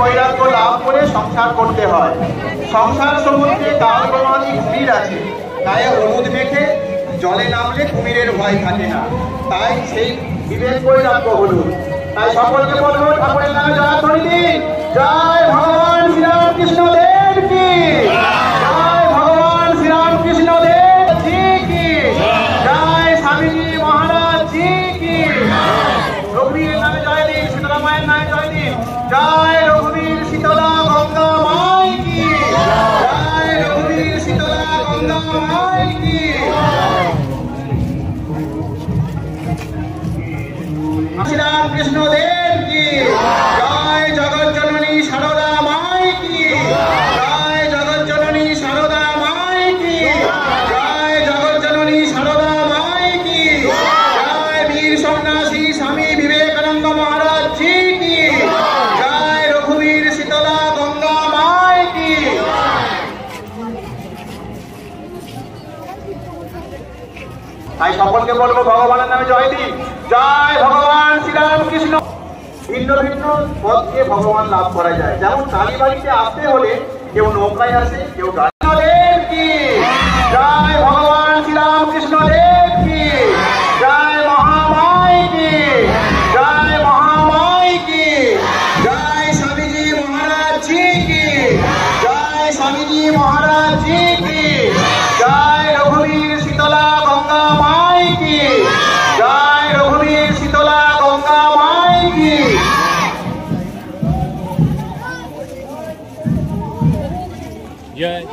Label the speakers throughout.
Speaker 1: বৈরাগ্য লাভ করে সংসার করতে হয়। সংসার সমুদ্রে কাল প্রমাণী কুমির আছে, তাই হলুদ মেখে জলে নামলে কুমিরের ভয় থাকে না, তাই সেই বিবেক বৈরাগ্য হলুদ। তাই সকলকে বলবো ঠাকুরের নামে জয়ধ্বনি দিন। জয় ভগবান শ্রীরামকৃষ্ণ দেব কি, জয় ভগবান শ্রীরামকৃষ্ণ দেব জি কি, জয় স্বামীজি মহারাজ জি কি। রঘুবীরের নামে জয় দিন, শীতলা মায়ের নামে জয় দিন। জয় রঘুবীর শীতলা গঙ্গা মাই কি, জয় রঘুবীর শীতলা গঙ্গা মাই কি। শ্রীরামকৃষ্ণ দেব কি, জয় জগৎ জননী সারদা মাই কি, জয় জগৎ জননী সারদা মাই কি, জয় জগৎ জননী সারদা মাই কি, জয় বীর সন্ন্যাসী স্বামী বিবেকানন্দ মহারাজ জি কি, জয় রঘুবীর শীতলা গঙ্গা মাই কি। তাই সকলকে বলবো ভগবানের নামে জয় দিন। জয় ভগবান শ্রীরামকৃষ্ণ। ভিন্ন ভিন্ন পথ দিয়ে ভগবান লাভ করা যায়। যেমন কালীবাড়িতে আসতে হলে কেউ নৌকায় আসে, কেউ গাড়ি। দেব কি, জয় ভগবান শ্রীরামকৃষ্ণ দেব কি, জয় মহামাই কি, জয় মহামাই কি, জয় স্বামীজি মহারাজ জি কি, জয় স্বামীজি মহারাজ জি কি, জয় রঘুবীর শীতলা গঙ্গা মাই কি, জয় রঘুবীর শীতলা গঙ্গা মাই কি।
Speaker 2: জয়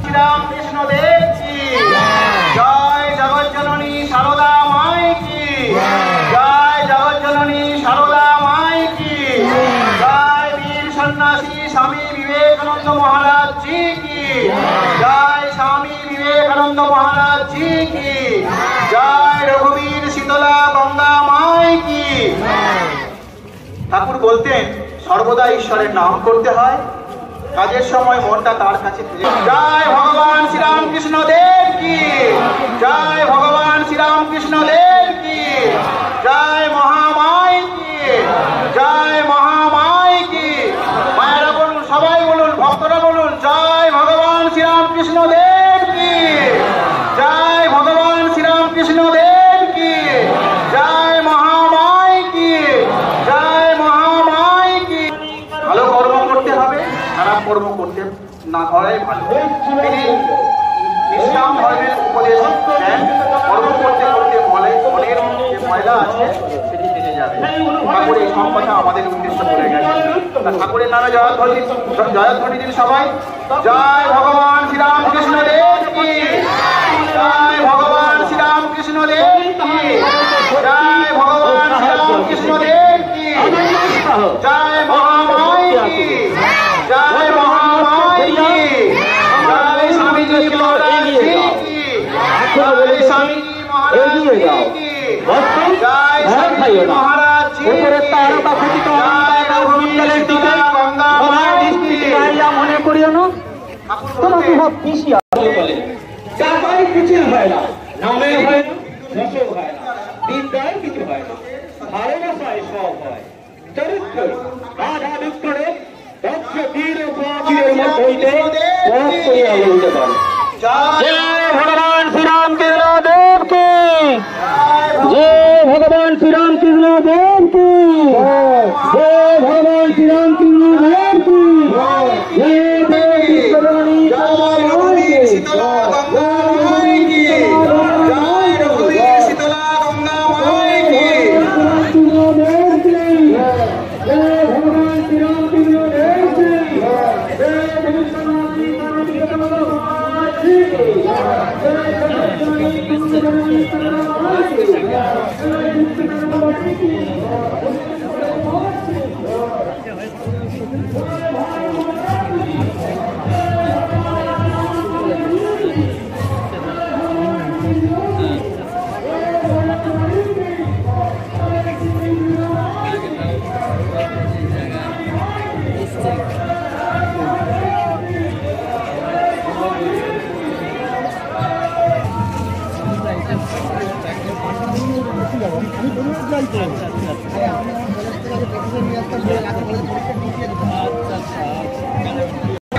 Speaker 1: শ্রীরামকৃষ্ণ দেব কি, জয় জগৎ জননী সারদা মাই কি, জয় জগৎ জননী সারদা মাই কি, জয় বীর সন্ন্যাসী স্বামী বিবেকানন্দ মহারাজ জি কি, জয় স্বামী বিবেকানন্দ মহারাজ জি কি, জয় রঘুবীর শীতলা গঙ্গা মাই কি। ঠাকুর বলতেন সর্বদা ঈশ্বরের নাম করতে হয়, কাজের সময় মনটা তার কাছে ফিরে। জয় ভগবান শ্রীরামকৃষ্ণ দেব কি, জয় ভগবান শ্রীরামকৃষ্ণ দেব কি, জয় মহামাই কি, জয় মহামাই কি। মায়েরা বলুন, সবাই বলুন, ভক্তরা বলুন, জয় ভগবান শ্রীরামকৃষ্ণ দেব কি, জয় ভগবান শ্রীরামকৃষ্ণ দেব কি, জয় মহামাই কি, জয় মহামাই কি। ভালো কর্ম করতে হবে, খারাপ কর্ম করতে না করাই ভালো। তিনি ইসলাম ধর্মের উপদেশ দেন, কর্ম করতে করতে মনের যে ময়লা আছে সেটি কেটে যাবে। ঠাকুর এই সব কথা আমাদের উদ্দেশ্য করে গেছে। ঠাকুরের নামে জয়ধ্বনি দিন সবাই। জয় ভগবান শ্রীরামকৃষ্ণ দেব কি, জয় ভগবান শ্রীরামকৃষ্ণ দেব কি, জয় ভগবান শ্রীরামকৃষ্ণ দেব কি, জয় মহামাই কি, জয় মহামাই কি, জয় স্বামীজি মহারাজ জি কি, জয় স্বামীজি মহারাজ জি কি, জয় স্বামীজি মহারাজ জি কি, জয় রঘুবীর শীতলা গঙ্গা মাই কি।
Speaker 3: মনে করিও না তোমাকে সব পিসি বলে টাকায় কিছু হয় না, নামে হয় না, যশে হয় না, বিদ্যায় কিছু হয় না, ভালোবাসায় সব হয়। চরিত্র রাধা বিক্রমে দক্ষ বীর বীরের মত হইতে পথ করিয়া লইতে পারে। জয় ভগবান শ্রীরামকৃষ্ণ দেব কি, জয় ভগবান শ্রীরামকৃষ্ণ দেব কি, জয় ভগবান শ্রীরামকৃষ্ণ দেব কি, জয়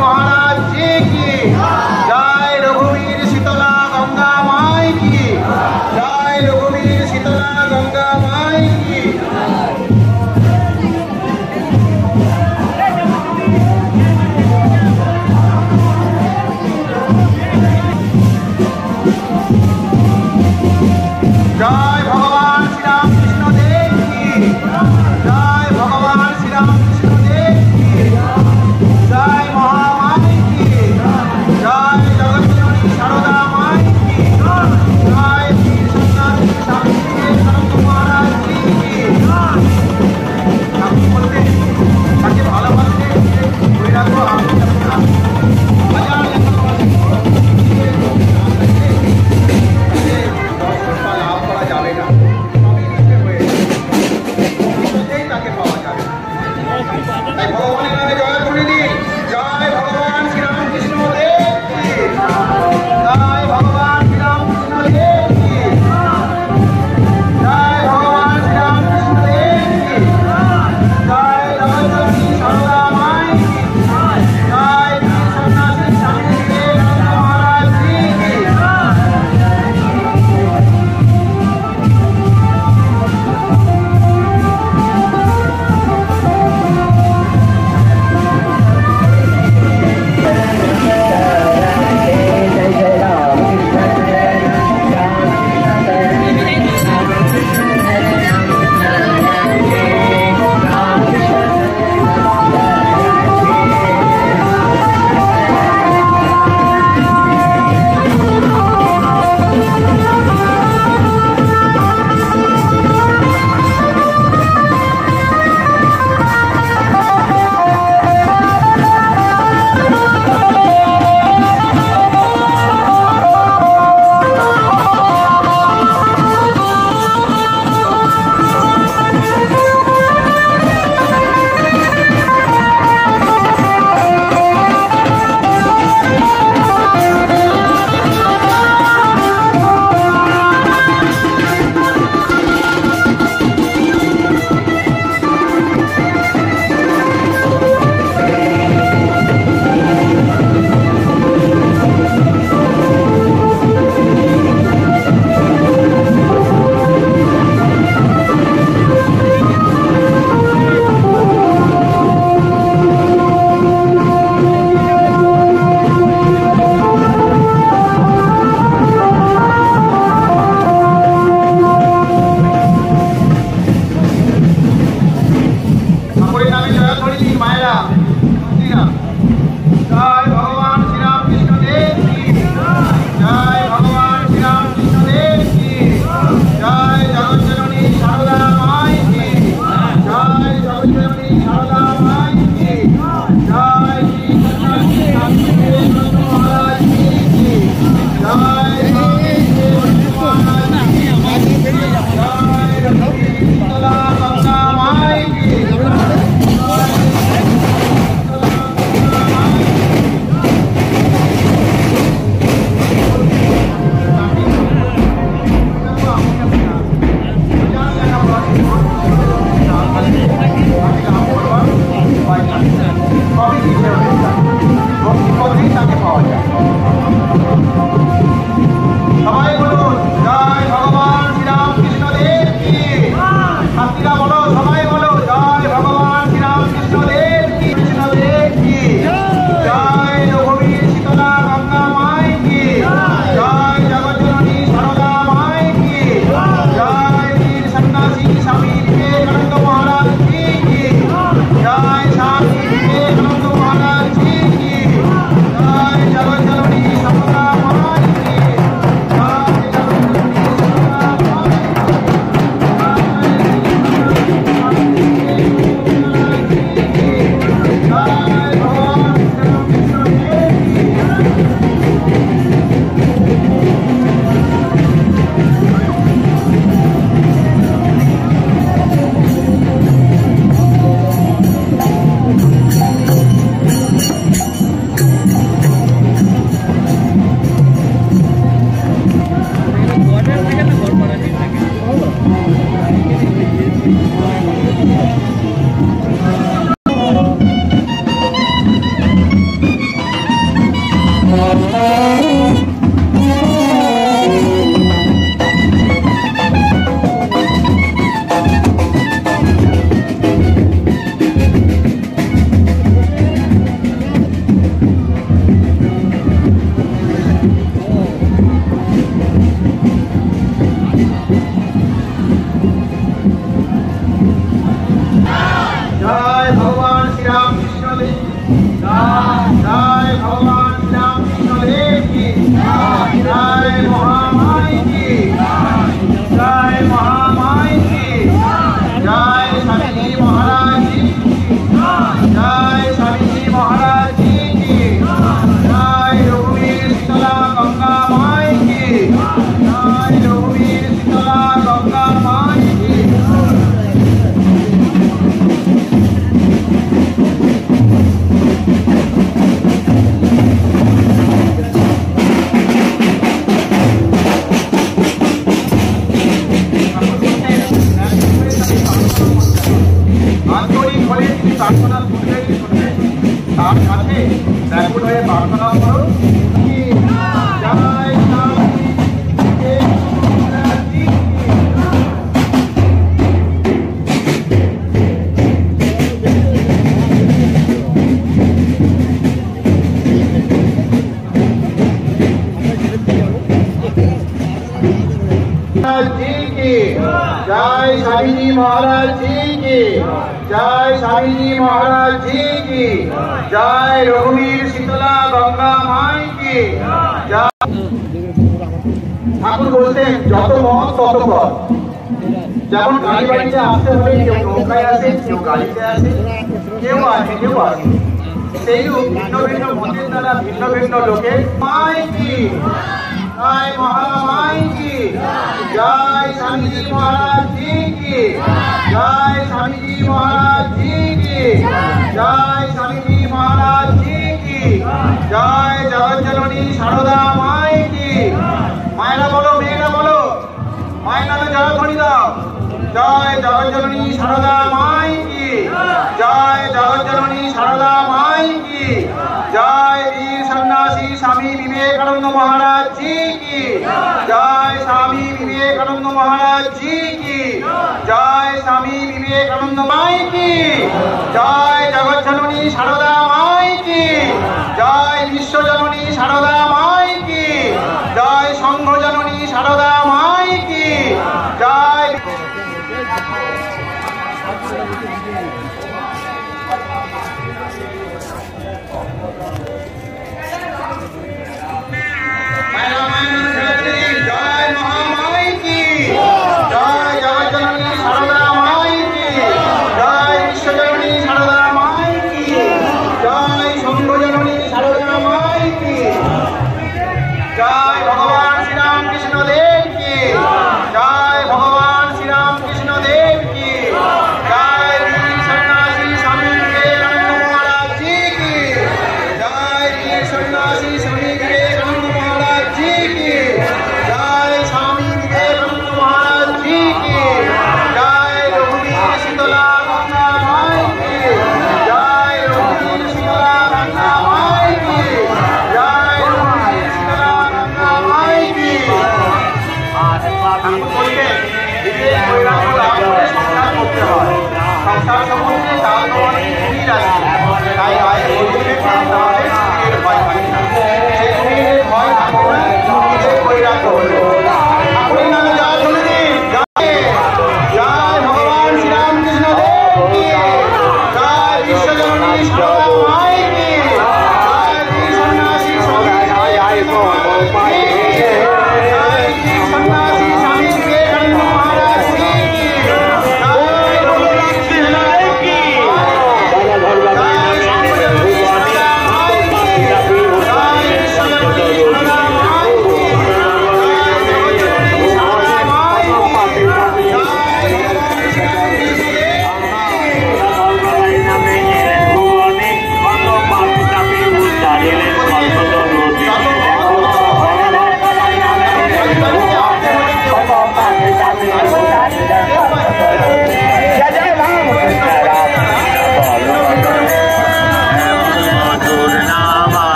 Speaker 1: महाराज जी की जय। रघुवीर शीतला गंगा माई की जय। रघुवीर शीतला गंगा माई की जय। भगवान श्री राम कृष्ण देव की जय। भगवान श्री राम कृष्ण देव की जय। রঘুবীর শীতলা গঙ্গা মাই কি আন্তরিক হলে তিনি প্রার্থনা শুনলেই শুনবেন। তার কাছে ব্যাকুল হয়ে প্রার্থনা করুন। জয় जी की जय स्वामी जी महाराज जी की जय स्वामी जी महाराज जी की जय रघुवीर शीतला गंगा माई की जय। ঠাকুর বলতেন যত মত তত পথ। যেমন গাড়ি বাড়িতে আসতে হবে, কেউ নৌকায় আসে, কেউ গাড়িতে আসে, কেউ আসে কেউ আসে। সেইরূপ ভিন্ন ভিন্ন মতের দ্বারা ভিন্ন ভিন্ন লোকের মাই কি जय महामाई की जय स्वामी जी महाराज जी की जय स्वामी जी महाराज जी की जय स्वामी जी महाराज जी की जय जगत जननी शारदा माई की मायना बोलो मेघना बोलो मायना में जय ध्वनि दाओ जय जगत जननी शारदा माई की जय जगत जननी शारदा माई की जय वीर सन्यासी स्वामी विवेकानंद महाराज जी की जय स्वामी विवेकानंद महाराज जी की जय स्वामी विवेकानंद माई की जय जगत जननी शारदा माई की जय विश्व जननी शारदा माई की जय संघ जननी शारदा माई की जय जय महामाई की जय जगत जननी शारदा माई की जय विश्व जननी शारदा माई की जय संघ जननी शारदा माई की जय भगवान श्री राम कृष्ण देव की जय भगवान श्री राम कृष्ण देव की जय वीर सन्यासी स्वामी विवेकानंद महाराज जी की जय वीर सन्यासी स्वामी विवेकानंद महाराज जी की जय स्वामी विवेकानंद महाराज जी की जय रघुवीर शीतला गंगा माई की जय रघुवीर शीतला गंगा माई की जय रघुवीर शीतला गंगा माई की। বিবেক বৈরাগ্য লাভ করে সংসার করতে হয়। সংসার সম্বন্ধে তার তো অনেক কুমির আছে, তাই আয় বলতে তাহলে কুমিরের ভয় পাই না। সেই কুমিরের ভয় থাকবে না, বিবেক বৈরাগ্য হলো। আপনি নামে জয় বলে দিন, জয় ভগবান শ্রী রামকৃষ্ণ দেব কি জয় বিশ্বজননী শারদা মাই কি জয় বীর সন্ন্যাসী স্বামী জয় বীর সন্ন্যাসী স্বামী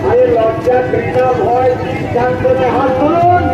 Speaker 3: আরে লজ্জা ঘৃণা ভয় চাঁদে হাত তুলুন